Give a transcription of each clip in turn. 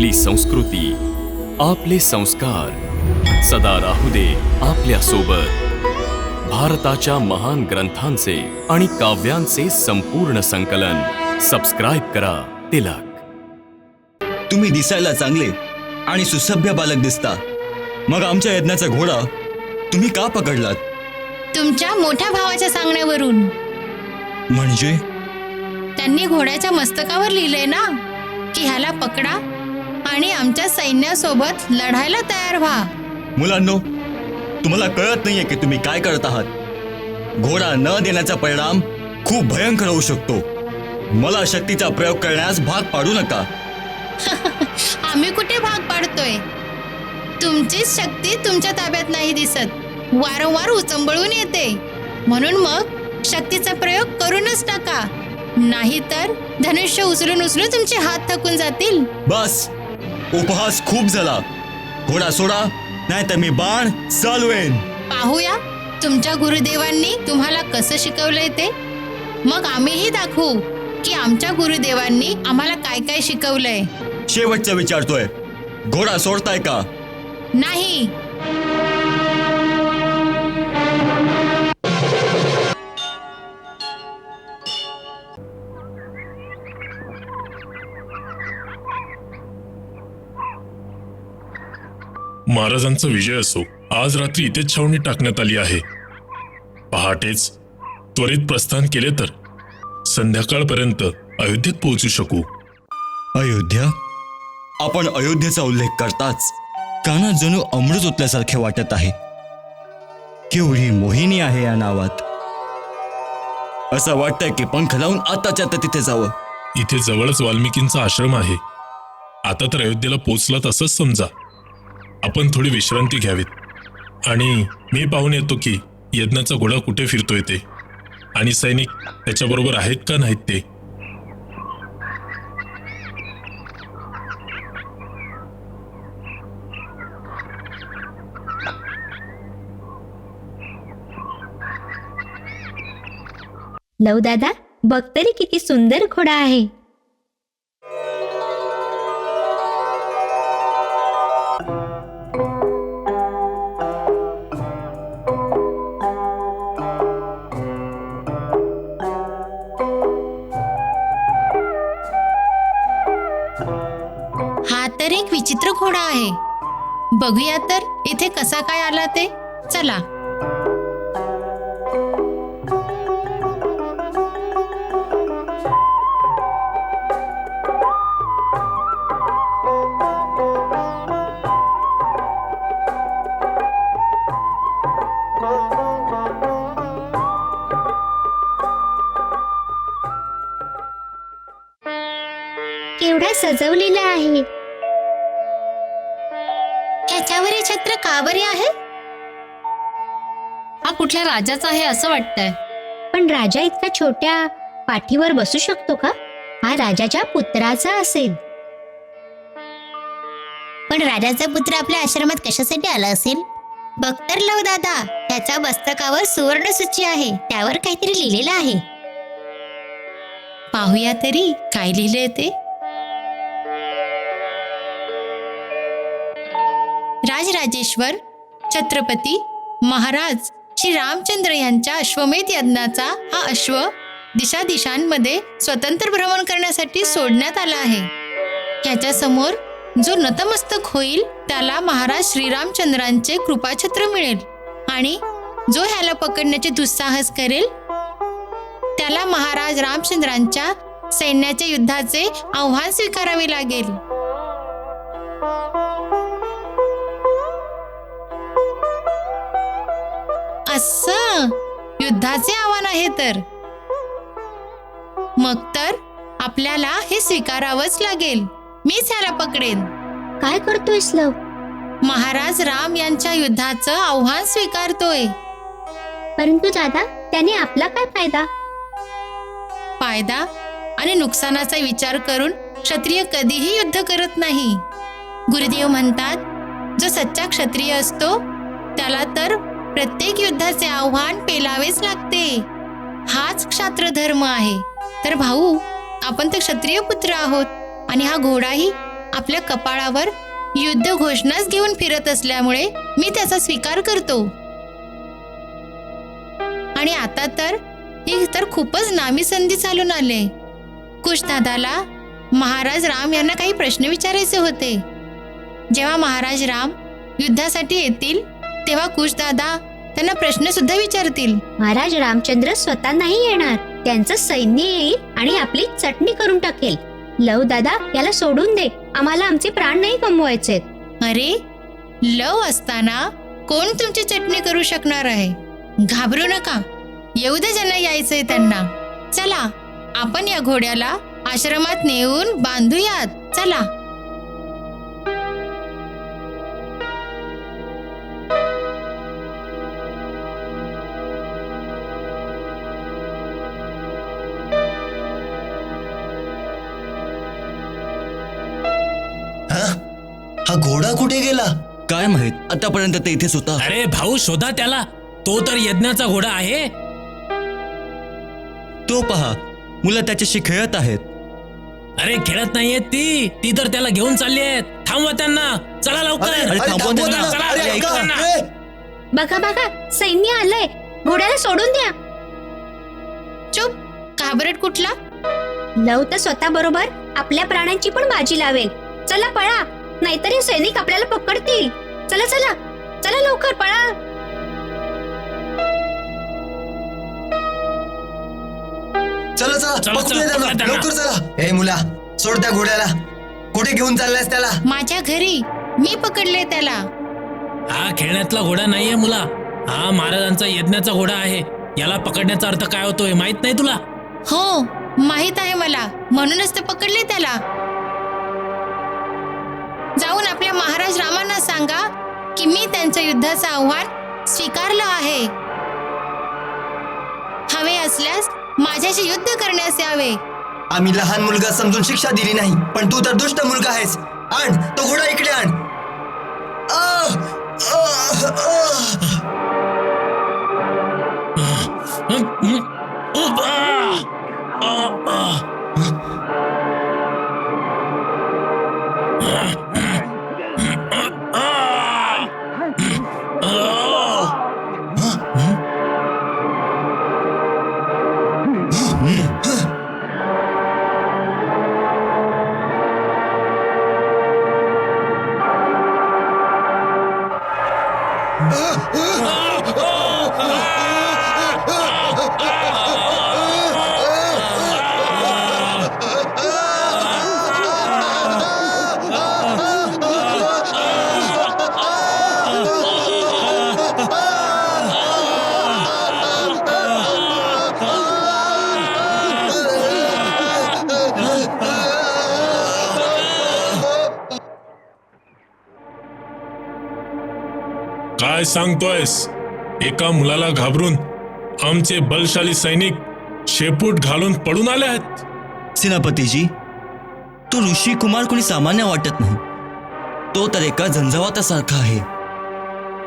आपली संस्कृती, आपले संस्कार सदा राहू दे आपल्या सोबत. भारताच्या महान ग्रंथांचे आणि काव्यांचे संपूर्ण संकलन. सबस्क्राईब करा तिलक. तुम्ही दिसायला चांगले आणि सुसभ्य बालक दिसता, मग आमच्या यज्ञाचा घोडा तुम्ही का पकडलात? तुमच्या मोठ्या भावाच्या सांगण्यावरून. म्हणजे त्यांनी घोड्याच्या मस्तकावर लिहिलंय ना की ह्याला पकडा आणि आमच्या सैन्यासोबत लढायला तयार व्हा. मुलांनो, तुम्हाला कळत नाहीये की तुम्ही काय करत आहात. घोडा न देण्याचा परिणाम खूप भयंकर होऊ शकतो. मला शक्तीचा प्रयोग करण्यास भाग पाडू नका. आम्ही कुठे भाग पाडतोय? तुमचीच शक्ती तुमच्या ताब्यात नाही दिसत, वारंवार उचंबळून येते. म्हणून मग शक्तीचा प्रयोग करूनच टाका, नाहीतर धनुष्य उचलून तुमचे हात थकून जातील. बस, उपहास खूप झाला. घोडा सोडा, नाहीतर मी बाण चालवेन. पाहूया तुमच्या गुरुदेवांनी तुम्हाला कसं शिकवलंय ते. मग आम्हीही दाखवू की आमच्या गुरुदेवांनी आम्हाला काय काय शिकवलंय. शेवटचं विचारतोय, घोडा सोडताय का? नाही. महाराजांचा विजय असो. आज रात्री इथेच छावणी टाकण्यात आली आहे. पहाटेच त्वरित प्रस्थान केले तर संध्याकाळपर्यंत अयोध्येत पोहोचू शकू. अयोध्या? आपण अयोध्येचा उल्लेख करताच कानात जणू अमृत ओतल्यासारखे वाटत आहे. केवढी मोहिनी आहे या नावात. असं वाटतंय की पंख लावून आताच्या आता तिथे जावं. इथे जवळच वाल्मिकींचा आश्रम आहे. आता तर अयोध्येला पोचलात असंच समजा. आपण थोडी विश्रांती घ्यावीत. आणि मी पाहून येतो की यज्ञाचा घोडा कुठे फिरतोय ते, आणि सैनिक त्याच्याबरोबर आहेत का नाहीत ते. लव दादा, बघ तरी किती सुंदर घोडा आहे. हा तर एक विचित्र घोडा आहे. बघूया तर इथे कसा काय आला ते. चला. केवढा सजवलेला आहे. ह्याच्यावर हे छत्र का बरे आहे? हा कुठल्या राजाचा आहे असं वाटतंय. पण राजा इतका छोट्या पाठीवर बसू शकतो का? हा राजाच्या पुत्राचा असेल. पण राजाचा पुत्र आपल्या आश्रमात कशासाठी आला असेल? बघ तर लव दादा, त्याच्या मस्तकावर सुवर्ण सूची आहे. त्यावर काहीतरी लिहिलेलं आहे. पाहूया तरी काय लिहिलंय ते. राजराजेश्वर छत्रपती महाराज श्री रामचंद्र यांच्या अश्वमेध यज्ञाचा हा अश्व दिशांमध्ये स्वतंत्र भ्रमण करण्यासाठी सोडण्यात आला आहे. याच्या समोर जो नतमस्तक होईल त्याला महाराज श्रीरामचंद्रांचे कृपाछत्र मिळेल, आणि जो ह्याला पकडण्याचे दुस्साहस करेल त्याला महाराज रामचंद्रांच्या सैन्याच्या युद्धाचे आव्हान स्वीकारावे लागेल. असं युद्धाचे आव्हान आहे तर मग तर आपल्याला हे स्वीकारावंच लागेल. मीच ह्याला पकडेन. काय करतोयस लव? महाराज राम यांच्या युद्धाचं आव्हान स्वीकारतोय. परंतु दादा, त्याने आपला काय फायदा? फायदा आणि नुकसानाचा विचार करून क्षत्रिय कधीही युद्ध करत नाही. गुरुदेव म्हणतात, जो सच्चा क्षत्रिय असतो त्याला तर प्रत्येक युद्धाचे आव्हान पेलावेच लागते. हाच क्षात्र धर्म आहे. तर भाऊ, आपण तर क्षत्रिय पुत्र आहोत आणि हा घोडाही आपल्या कपाळावर युद्ध घोषणाच घेऊन फिरत असल्यामुळे मी त्याचा स्वीकार करतो. आणि आता तर ही तर खूपच नामी संधी चालून आले. कुशदादाला महाराज राम यांना काही प्रश्न विचारायचे होते. जेव्हा महाराज राम युद्धासाठी येतील तेव्हा कुशदादा त्यांना प्रश्न सुद्धा विचारतील. महाराज रामचंद्र स्वतः नाही येणार, त्यांचं सैन्य येईल आणि आपली चटणी करून टाकेल. लव दादा, याला सोडून दे, आम्हाला आमचे प्राण नाही गमवायचे. अरे, लव असताना कोण तुमची चटणी करू शकणार आहे? घाबरू नका, येऊ दे ज्यांना यायचंय त्यांना. चला, आपण या घोड्याला आश्रमात नेऊन बांधूयात. चला. हा घोडा कुठे गेला? काय माहित, आतापर्यंत ते इथेच होता. अरे भाऊ, शोधा त्याला, तो तर यज्ञाचा घोडा आहे. तो पहा, मुलं त्याच्याशी खेळत आहेत. अरे खेळत नाहीये ती तर त्याला घेऊन चालली आहेत. थांबवा त्यांना, चला लवकर. अरे, थांबवा त्यांना. चला, अरे, ऐका ऐका. ना. ए, बघा बघा, सैन्य आलंय, घोड्याला सोडून द्या. चुप, घाबरट कुठला? लव तर स्वतः बरोबर आपल्या प्राणांची पण बाजी लावेल. चला पळा, नाहीतर हे सैनिक आपल्याला पकडतील. चला चला चला, लवकर पळा. चला चला, पकडूया चला, त्याला. पकडा त्यांना. लवकर चला. ए मुला, सोड त्या घोड्याला. कुठे घेऊन चाललायस त्याला? माझ्या घरी मी पकडले त्याला. हा खेळण्यातला घोडा नाहीये मुला, हा महाराजांचा यज्ञाचा घोडा आहे. याला पकडण्याचा अर्थ काय होतोय माहित नाही तुला? हो, माहित आहे मला, म्हणूनच तर पकडले त्याला. जाऊन आपल्या महाराज रामांना सांगा की मी त्यांचं युद्धाचं आव्हान स्वीकारलं आहे. हवे असल्यास माझ्याशी युद्ध करण्यास यावे. आम्ही लहान मुलगा समजून शिक्षा दिली नाही, पण तू तर दुष्ट मुलगा आहेस. आण तो घोडा इकडे आण. आह! आह! काय सांगतोयस? एका मुलाला घाबरून आमचे बलशाली सैनिक शेपूट घालून पडून आले आहेत. सेनापतीजी, तो ऋषी कुमार कोणी सामान्य वाटत नाही. तो तर एका झंझावातासारखा आहे,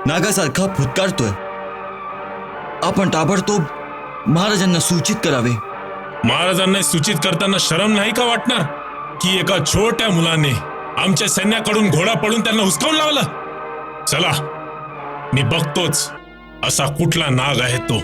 नागासारखा फुटकारतोय. आपण ताबडतोब महाराजांना सूचित करावे. महाराजांना सूचित करताना शरम नाही का वाटणार की एका छोट्या मुलाने आमच्या सैन्याकडून घोडा पडून त्यांना हुसकावून लावलं? चला, मी बघतोच असा कुठला नाग आहे तो.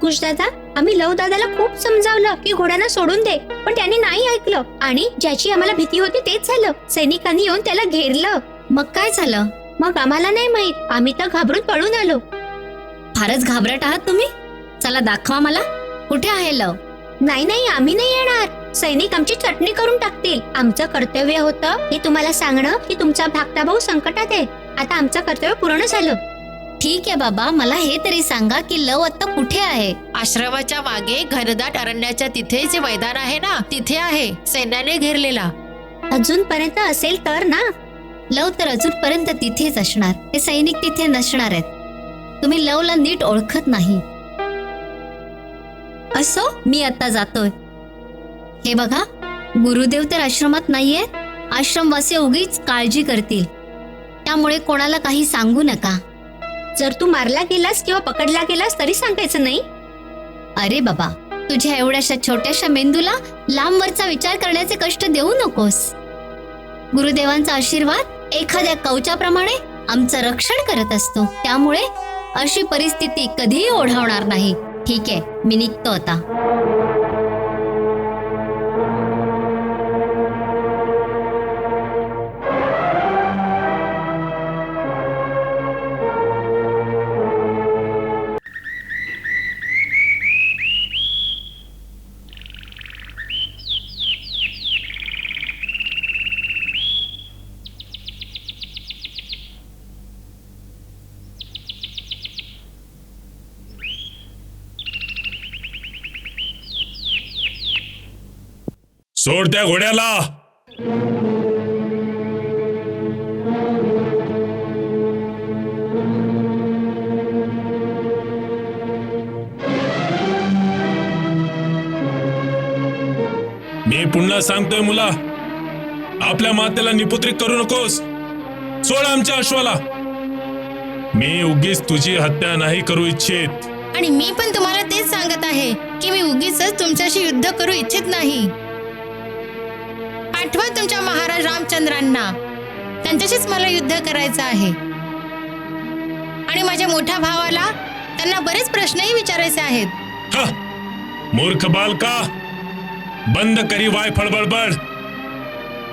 कुशदादा, आम्ही लव दादाला खूप समजावलं की घोड्यांना सोडून दे, पण त्यांनी नाही ऐकलं. आणि ज्याची आम्हाला भीती होती तेच झालं. सैनिकांनी येऊन त्याला घेरलं. मग काय झालं? मग आम्हाला नाही माहित, आम्ही तर घाबरून पळून आलो. फारच घाबरट आहात तुम्ही. चला दाखवा मला, कुठे आहे लव? नाही नाही, आम्ही नाही येणार. सैनिक आमची चटणी करून टाकतील. आमचं कर्तव्य होतं हे तुम्हाला सांगणं की तुमचा धाकटा भाऊ संकटात आहे. आता आमचं कर्तव्य पूर्ण झालं. ठीक आहे बाबा, मला हे तरी सांगा की लव आता कुठे आहे? आश्रमाच्या मागे घनदाट अरण्याच्या तिथे जे मैदान आहे ना, तिथे आहे, सैन्याने घेरलेला. अजूनपर्यंत असेल तर ना. लव तर अजूनपर्यंत तिथेच असणार. हे सैनिक तिथे नसणार आहेत. तुम्ही लवला नीट ओळखत नाही. असो, मी आता जातोय. हे बघा, गुरुदेव तर आश्रमात नाहीये. आश्रमवासी उगीच काळजी करतील, त्यामुळे कोणाला काही सांगू नका. जर तू मारला गेलास किंवा पकडला गेलास तरी सांगायचं नाही. अरे बाबा, तुझ्या एवढ्याशा छोट्याशा मेंदूला लांबवरचा विचार करण्याचे कष्ट देऊ नकोस. गुरुदेवांचा आशीर्वाद एखाद्या कवचाप्रमाणे आमचं रक्षण करत असतो. त्यामुळे अशी परिस्थिती कधीही ओढावणार नाही. ठीक आहे, मी निघतो आता. सोड त्या घोड्याला. मी पुन्हा सांगतोय मुला, आपल्या मातेला निपुत्रिक करू नकोस. सोड आमच्या अश्वाला. मी उगीच तुझी हत्या नाही करू इच्छित. आणि मी पण तुम्हाला तेच सांगत आहे की मी उगीच तुमच्याशी युद्ध करू इच्छित नाही. आठवा तुमच्या महाराज रामचंद्रांना. त्यांच्याशीच मला युद्ध करायचं आहे. आणि माझ्या मोठ्या भावाला त्यांना बरेच प्रश्नही विचारायचे आहेत. हा, मूर्ख बालका, बंद करी वाय फळबळबळ.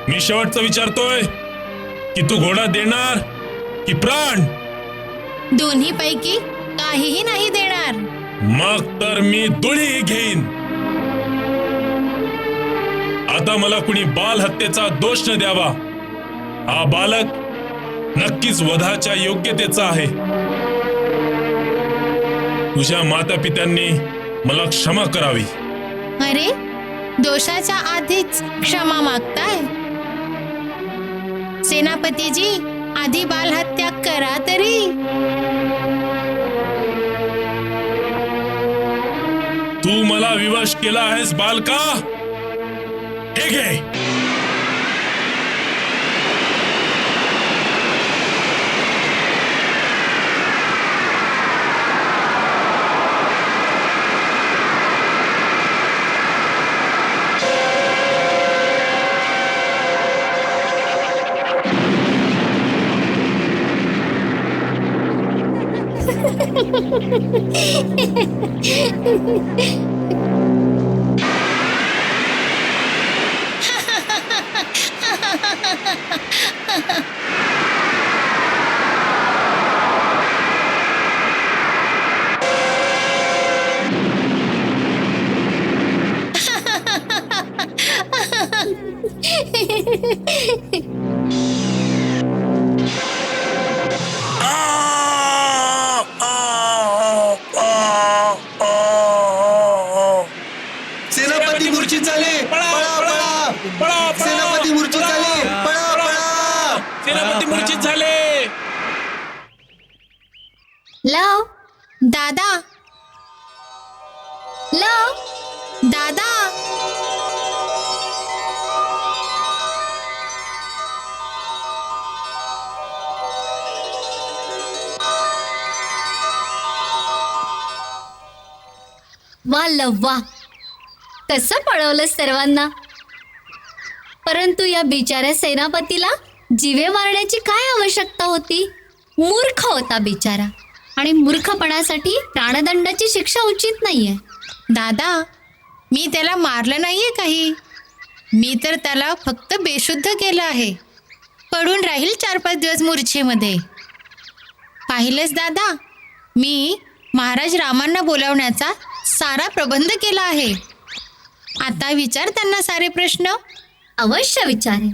मी शेवटचं विचारतोय की तू घोडा देणार की प्राण? दोन्ही पैकी काहीही नाही देणार. मग तर मी दुळी घेईन. आता मला कुणी बाल हत्येचा दोष न द्यावा. हा बालक नक्कीच वधाच्या योग्यतेचा आहे. तुझ्या माता पित्यांनी मला क्षमा करावी. अरे, दोषाच्या आधीच क्षमा मागताय? सेनापतीजी, आधी बालहत्या करा तरी. तू मला विवश केला आहेस बालका. हे घे. सेनापती मूर्छित झाले. पळा पळा. सेनापती मूर्छित झाले. पळा पळा. सेनापती मूर्छित झाले. लव, दादा, लव, दादा. वा लव वा, कसं पळवलं सर्वांना. परंतु या बिचाऱ्या सेनापतीला जीवे मारण्याची काय आवश्यकता होती? मूर्ख होता बिचारा. आणि मूर्खपणासाठी प्राणदंडाची शिक्षा उचित नाहीये. दादा, मी त्याला मारलं नाहीये काही. मी तर त्याला फक्त बेशुद्ध केलं आहे. पडून राहील 4-5 दिवस मूर्छेमध्ये. पाहिलेस दादा, मी महाराज रामांना बोलावण्याचा सारा प्रबंध केला आहे. आता विचार त्यांना सारे प्रश्न. अवश्य विचारे.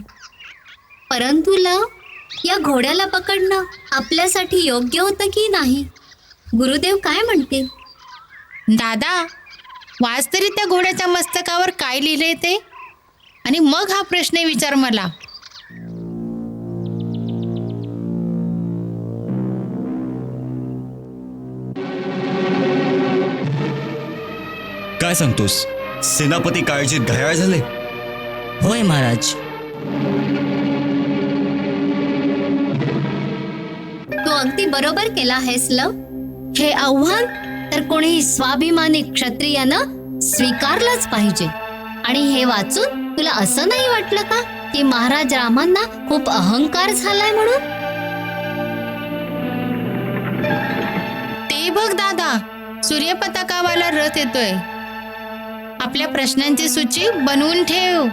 परंतु लव, या घोड्याला पकडणं आपल्यासाठी योग्य होतं की नाही? गुरुदेव काय म्हणतील? दादा, वाच तरी त्या घोड्याच्या मस्तकावर काय लिहिलंय ते, आणि मग हा प्रश्न विचार मला. काय सांगतोस? सेनापती काळजीत घायाळ झाले. होय महाराज. तू अगदी बरोबर केला आहेस लव. हे आव्हान तर कोणीही स्वाभिमानी क्षत्रियानं स्वीकारलंच पाहिजे. आणि हे वाचून तुला असं नाही वाटलं का की महाराज रामांना खूप अहंकार झालाय म्हणून? ते बघ दादा, सूर्यपताकावाला रथ येतोय. आपल्या प्रश्नांची सूची बनवून ठेव.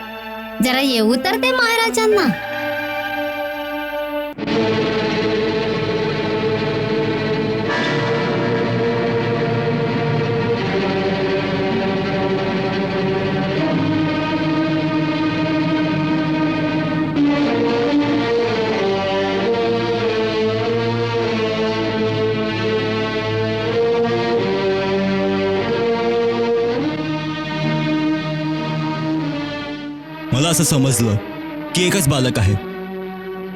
जरा येऊ तर ते महाराजांना. मला असं समजलं की एकच बालक आहे.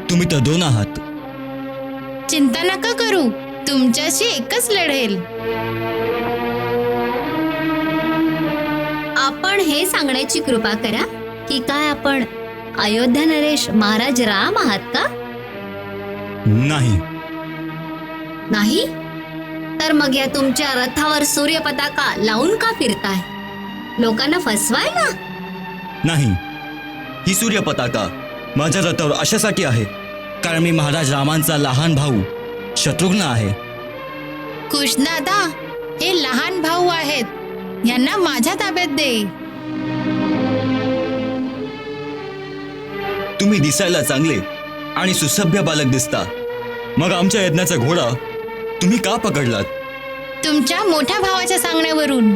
तुम्ही तर 2 आहात. चिंता नका करू, तुमच्याशी एकच लढेल. आपण हे सांगण्याची कृपा करा की काय आपण अयोध्या नरेश महाराज राम आहात का? नाही. नाही तर मग या तुमच्या रथावर सूर्यपताका लावून का फिरताय? लोकांना फसवायला? नाही, ही सूर्यपताका माझ्या रथावर अशासाठी आहे कारण मी महाराज रामांचा लहान भाऊ शत्रुघ्न आहे. कुशदादा, हे लहान भाऊ आहेत, यांना माझ्या ताब्यात दे. तुम्ही दिसायला चांगले आणि सुसभ्य बालक दिसता. मग आमच्या यज्ञाचा घोडा तुम्ही का पकडलात? तुमच्या मोठ्या भावाच्या सांगण्यावरून.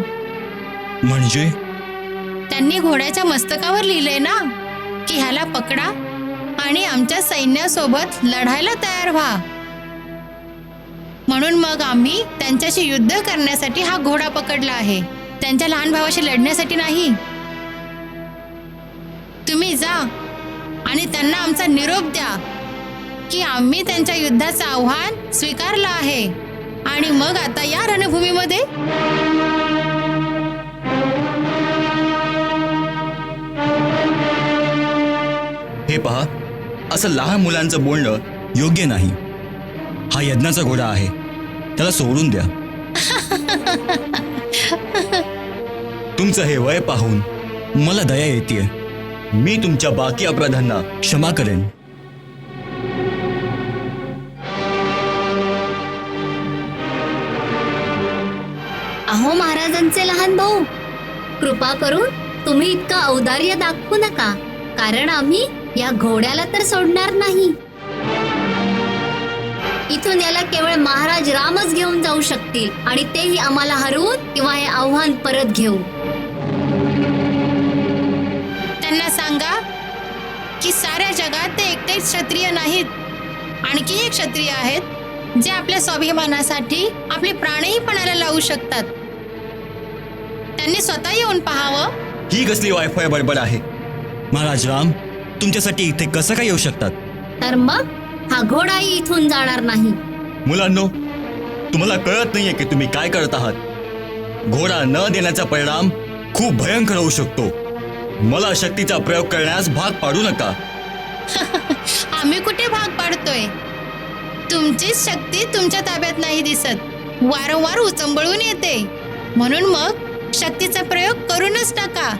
म्हणजे त्यांनी घोड्याच्या मस्तकावर लिहिलंय ना की ह्याला पकडा आणि आमच्या सैन्यासोबत लढायला तयार व्हा. म्हणून मग आम्ही त्यांच्याशी युद्ध करण्यासाठी हा घोडा पकडला आहे, त्यांच्या लहान भावाशी लढण्यासाठी नाही. तुम्ही जा आणि त्यांना आमचा निरोप द्या की आम्ही त्यांच्या युद्धाचं आव्हान स्वीकारलं आहे आणि मग आता या रणभूमीमध्ये हे पहा, असं लहान मुलांचं बोलणं योग्य नाही. हा यज्ञाचा घोडा आहे, त्याला सोडून द्या. तुमचं हे वय पाहून मला दया येते. मी तुमच्या बाकी अपराधांना क्षमा करेन. अहो महाराजांचे लहान भाऊ, कृपा करून तुम्ही इतकं औदार्य दाखवू नका, कारण आम्ही या घोड्याला तर सोडणार नाही. इथून याला केवळ महाराज रामच घेऊन जाऊ शकतील आणि तेही आम्हाला हरवून किंवा हे आव्हान परत घेऊ. त्यांना सांगा की साऱ्या जगात ते एकटेच क्षत्रिय नाहीत, आणखी एक क्षत्रिय आहेत जे आपल्या स्वाभिमानासाठी आपले प्राणही पणाला लावू शकतात. त्यांनी स्वतः येऊन पाहावं. ही कसली वायफाय बडबड आहे? महाराज राम तुमच्यासाठी इथे कसं काय येऊ शकतात? तर मग हा घोडाही इथून जाणार नाही. मुलांनो, तुम्हाला कळत नाहीये की तुम्ही काय करत आहात. घोडा न देण्याचा परिणाम खूप भयंकर होऊ शकतो. मला शक्तीचा प्रयोग करण्यास भाग पाडू नका. आम्ही कुठे भाग पाडतोय? तुमचीच शक्ती तुमच्या ताब्यात नाही दिसत, वारंवार उचंबळून येते. म्हणून मग शक्तीचा प्रयोग करूनच टाका,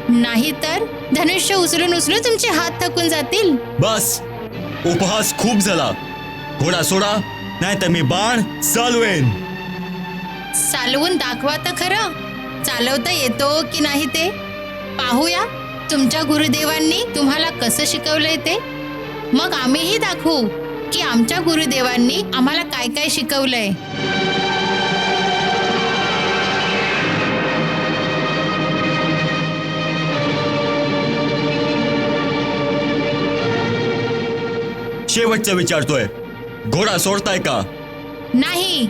नाहीतर धनुष्य उचलून उचलून तुमचे हात थकून जातील. बस, उपहास खूप झाला. घोडा सोडा, नाही तर मी बाण चालवेन. चालवून दाखवा तर खरं, चालवता येतो की नाही ते पाहूया. तुमच्या गुरुदेवांनी तुम्हाला कसं शिकवलंय ते, मग आम्हीही दाखवू की आमच्या गुरुदेवांनी आम्हाला काय काय शिकवलंय. शेवटचं विचारतोय, घोडा सोडताय का? नाही.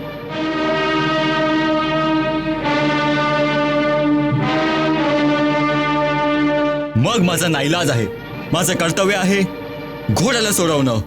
मग माझा नाईलाज आहे. माझं कर्तव्य आहे घोड्याला सोडवणं.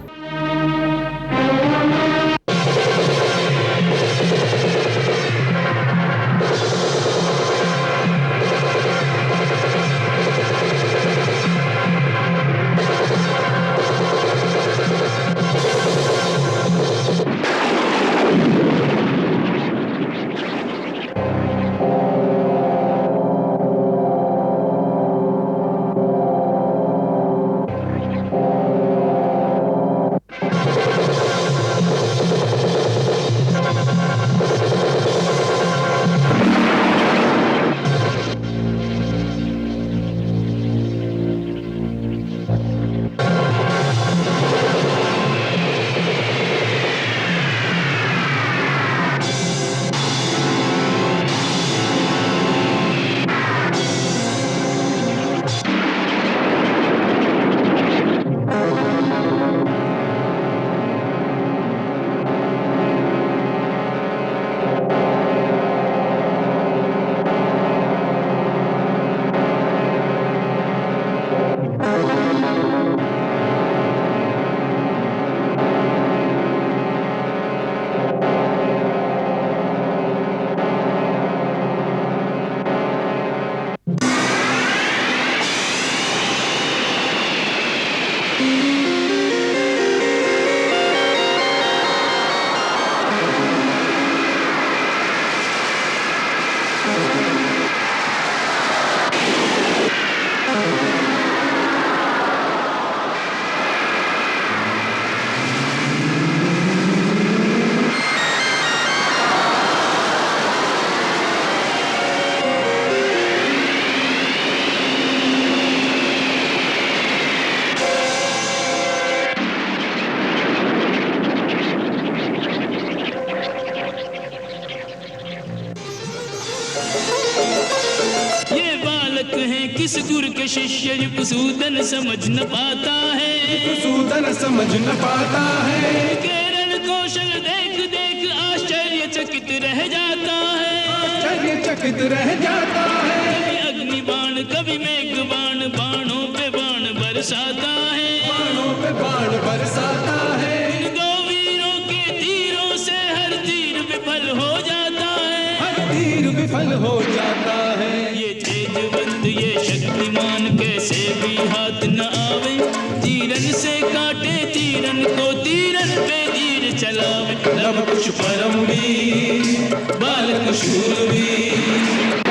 ये बालक है किस गुर के शिष्य युगसूदन समझ न पाता है, सूदन समझ न पाता है। केरल कौशल देख देख आश्चर्यचकित रह जाता है, आश्चर्यचकित रह जाता है। कभी अग्नि बाण कभी मेघ बाण, बाणों पे बाण बरसाता है, बाणों पे बाण बरसाता है। इन दो वीरों के तीरों से हर तीर विफल हो जाता है, हर तीर विफल हो जाता है। ये तेजवंत ये शक्तिमान कैसे भी हाथ न आवे, तीरन से काटे तीरन को तीरन पे तीर चलावे। लव कुछ परमवीर बालक शूरवीर।